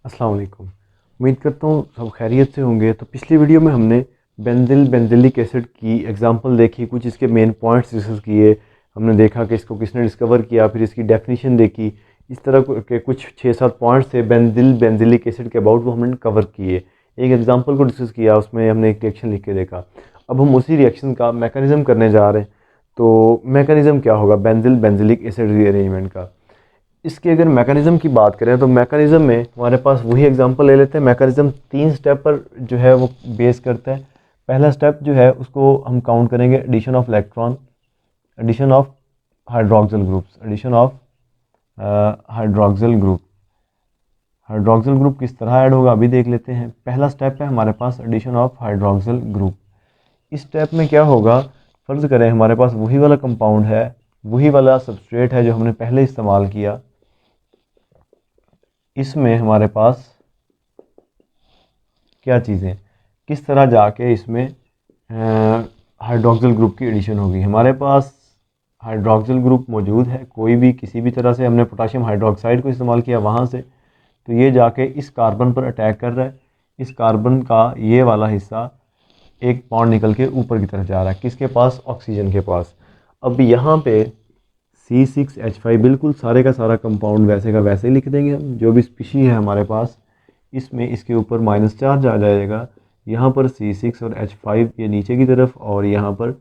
अस्सलाम वालेकुम। उम्मीद करता हूँ सब खैरियत से होंगे। तो पिछली वीडियो में हमने बेंजिलिक एसिड की एग्जांपल देखी, कुछ इसके मेन पॉइंट्स डिस्कस किए। हमने देखा कि इसको किसने डिस्कवर किया, फिर इसकी डेफिनेशन देखी। इस तरह के कुछ 6-7 पॉइंट्स थे बेंजिलिक एसिड के अबाउट, वो हमने कवर किए। एक एग्जांपल को डिस्कस किया, उसमें हमने एक रिएक्शन लिख के देखा। अब हम उसी रिएक्शन का मैकेनिज़्म करने जा रहे हैं। तो मैकेनिज़्म क्या होगा बेंजिलिक एसिड रीअरेंजमेंट का? इसके अगर मैकेनिज़्म की बात करें तो मैकेनिज़्म में हमारे पास वही एग्जांपल ले लेते हैं। मैकेनिज़्म 3 स्टेप पर जो है वो बेस करता है। पहला स्टेप जो है उसको हम काउंट करेंगे addition of electron, addition of hydroxyl groups, addition of hydroxyl group. Hydroxyl group किस तरह ऐड होगा अभी देख लेते हैं। पहला स्टेप है हमारे पास एडिशन ऑफ हाइड्रोक्सिल ग्रुप। इस स्टेप में क्या होगा, फ़र्ज़ करें हमारे पास वही वाला कंपाउंड है, वही वाला सबस्ट्रेट है जो हमने पहले इस्तेमाल किया। इसमें हमारे पास क्या चीज़ें, किस तरह जाके इसमें हाइड्रोक्सिल ग्रुप की एडिशन होगी। हमारे पास हाइड्रोक्सिल ग्रुप मौजूद है, कोई भी किसी भी तरह से हमने पोटाशियम हाइड्रोक्साइड को इस्तेमाल किया वहाँ से, तो ये जाके इस कार्बन पर अटैक कर रहा है। इस कार्बन का ये वाला हिस्सा एक बॉन्ड निकल के ऊपर की तरफ जा रहा है, किसके पास, ऑक्सीजन के पास। अब यहाँ पे C6H5 बिल्कुल सारे का सारा कंपाउंड वैसे का वैसे ही लिख देंगे हम, जो भी स्पीशी है हमारे पास। इसमें इसके ऊपर माइनस चार्ज आ जाएगा, यहाँ पर C6 और H5 ये नीचे की तरफ, और यहाँ पर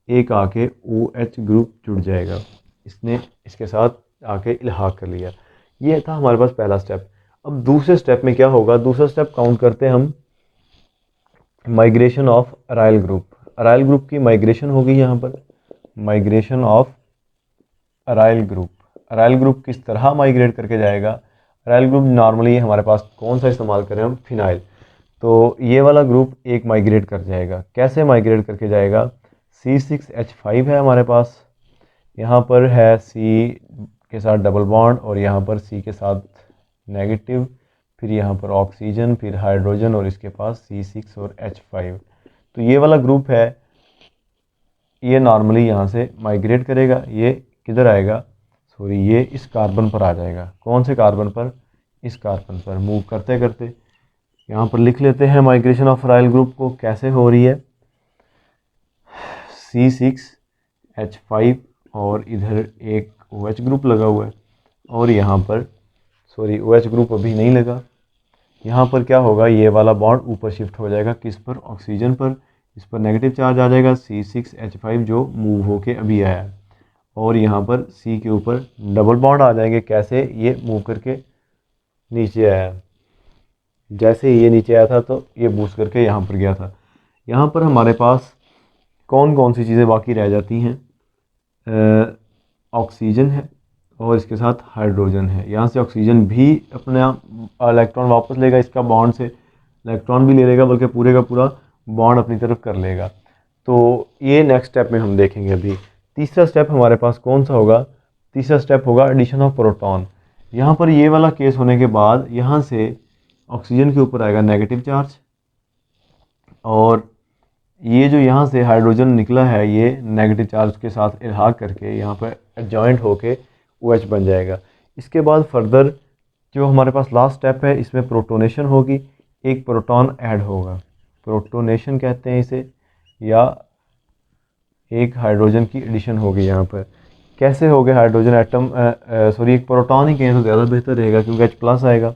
एक आके OH ग्रुप जुड़ जाएगा। इसने इसके साथ आके इल्हाक कर लिया। ये था हमारे पास पहला स्टेप। अब दूसरे स्टेप में क्या होगा, दूसरा स्टेप काउंट करते हैं हम migration of aryl group. Aryl group की माइग्रेशन होगी यहाँ पर, migration of aryl group. Aryl group किस तरह माइग्रेट करके जाएगा। अराइल ग्रुप नॉर्मली हमारे पास कौन सा इस्तेमाल करें हम, फिनाइल। तो ये वाला ग्रुप एक माइग्रेट कर जाएगा। कैसे माइग्रेट करके जाएगा, C6H5 है हमारे पास, यहाँ पर है C के साथ डबल बॉन्ड, और यहाँ पर C के साथ नेगेटिव, फिर यहाँ पर ऑक्सीजन, फिर हाइड्रोजन, और इसके पास C6 और H5। तो ये वाला ग्रुप है, ये नॉर्मली यहाँ से माइग्रेट करेगा। ये किधर आएगा, सॉरी, ये इस कार्बन पर आ जाएगा। कौन से कार्बन पर, इस कार्बन पर मूव करते करते। यहाँ पर लिख लेते हैं माइग्रेशन ऑफ अराइल ग्रुप को कैसे हो रही है। C6H5 और इधर एक OH ग्रुप लगा हुआ है, और यहाँ पर सॉरी OH ग्रुप अभी नहीं लगा। यहाँ पर क्या होगा, ये वाला बॉन्ड ऊपर शिफ्ट हो जाएगा, किस पर, ऑक्सीजन पर। इस पर नेगेटिव चार्ज आ जाएगा, C6H5 जो मूव होके अभी आया है, और यहाँ पर C के ऊपर डबल बॉन्ड आ जाएंगे। कैसे, ये मूव करके नीचे आया, जैसे ये नीचे आया था तो ये बूस्ट करके यहाँ पर गया था। यहाँ पर हमारे पास कौन कौन सी चीज़ें बाकी रह जाती हैं, ऑक्सीजन है और इसके साथ हाइड्रोजन है। यहाँ से ऑक्सीजन भी अपना इलेक्ट्रॉन वापस लेगा, इसका बॉन्ड से इलेक्ट्रॉन भी ले लेगा, बल्कि पूरे का पूरा बॉन्ड अपनी तरफ कर लेगा। तो ये नेक्स्ट स्टेप में हम देखेंगे अभी। तीसरा स्टेप हमारे पास कौन सा होगा, तीसरा स्टेप होगा एडिशन ऑफ प्रोटॉन। यहाँ पर ये वाला केस होने के बाद यहाँ से ऑक्सीजन के ऊपर आएगा नेगेटिव चार्ज, और ये जो यहाँ से हाइड्रोजन निकला है ये नेगेटिव चार्ज के साथ इल्हाक करके यहाँ पर जॉइंट होके OH बन जाएगा। इसके बाद फर्दर जो हमारे पास लास्ट स्टेप है, इसमें प्रोटोनेशन होगी, एक प्रोटॉन ऐड होगा, प्रोटोनेशन कहते हैं इसे, या एक हाइड्रोजन की एडिशन होगी। यहाँ पर कैसे हो गया हाइड्रोजन एटम, सॉरी एक प्रोटॉन ही कहें तो ज़्यादा बेहतर रहेगा क्योंकि H प्लस आएगा।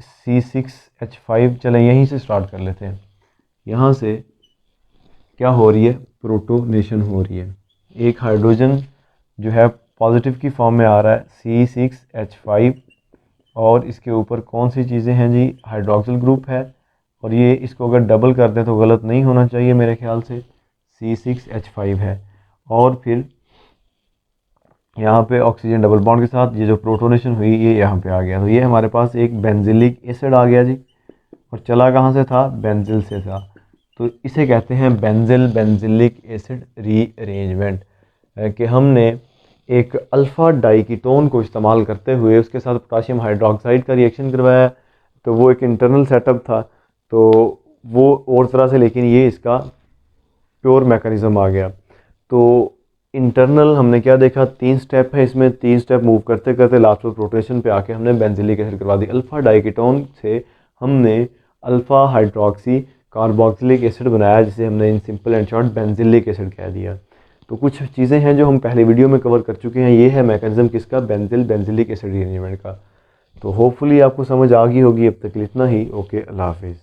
C6H5, चलें यहीं से स्टार्ट कर लेते हैं। यहाँ से क्या हो रही है, प्रोटोनेशन हो रही है। एक हाइड्रोजन जो है पॉजिटिव की फॉर्म में आ रहा है C6H5, और इसके ऊपर कौन सी चीज़ें हैं जी, हाइड्रोक्सिल ग्रुप है, और ये इसको अगर डबल कर दें तो गलत नहीं होना चाहिए मेरे ख्याल से, C6H5 है। और फिर यहाँ पे ऑक्सीजन डबल बॉन्ड के साथ ये जो प्रोटोनेशन हुई ये यहाँ पे आ गया। तो ये हमारे पास एक बेंजिलिक एसिड आ गया जी, और चला कहाँ से था, बेंजिल से था। तो इसे कहते हैं बेंजिलिक एसिड रीअरेंजमेंट, कि हमने एक अल्फ़ा डाइकीटोन को इस्तेमाल करते हुए उसके साथ पोटाशियम हाइड्रोक्साइड का रिएक्शन करवाया। तो वो एक इंटरनल सेटअप था, तो वो और तरह से, लेकिन ये इसका प्योर मैकेनिज़्म आ गया। तो इंटरनल हमने क्या देखा, 3 स्टेप है इसमें, 3 स्टेप मूव करते करते लास्ट में प्रोटेशन पे आके हमने बेंजिलिक एसिड करवा दी। अल्फ़ा डाइकेटोन से हमने अल्फ़ा हाइड्रोक्सी कार्बोक्सिलिक एसिड बनाया, जिसे हमने in simple and short benzylic acid कह दिया। तो कुछ चीज़ें हैं जो हम पहले वीडियो में कवर कर चुके हैं। ये है मैकेनिज्म किसका, बेंजिलिक एसिड रीअरेंजमेंट का। तो होपफुली आपको समझ आ गई होगी। अब तक इतना ही। ओके, अल्लाह हाफिज़।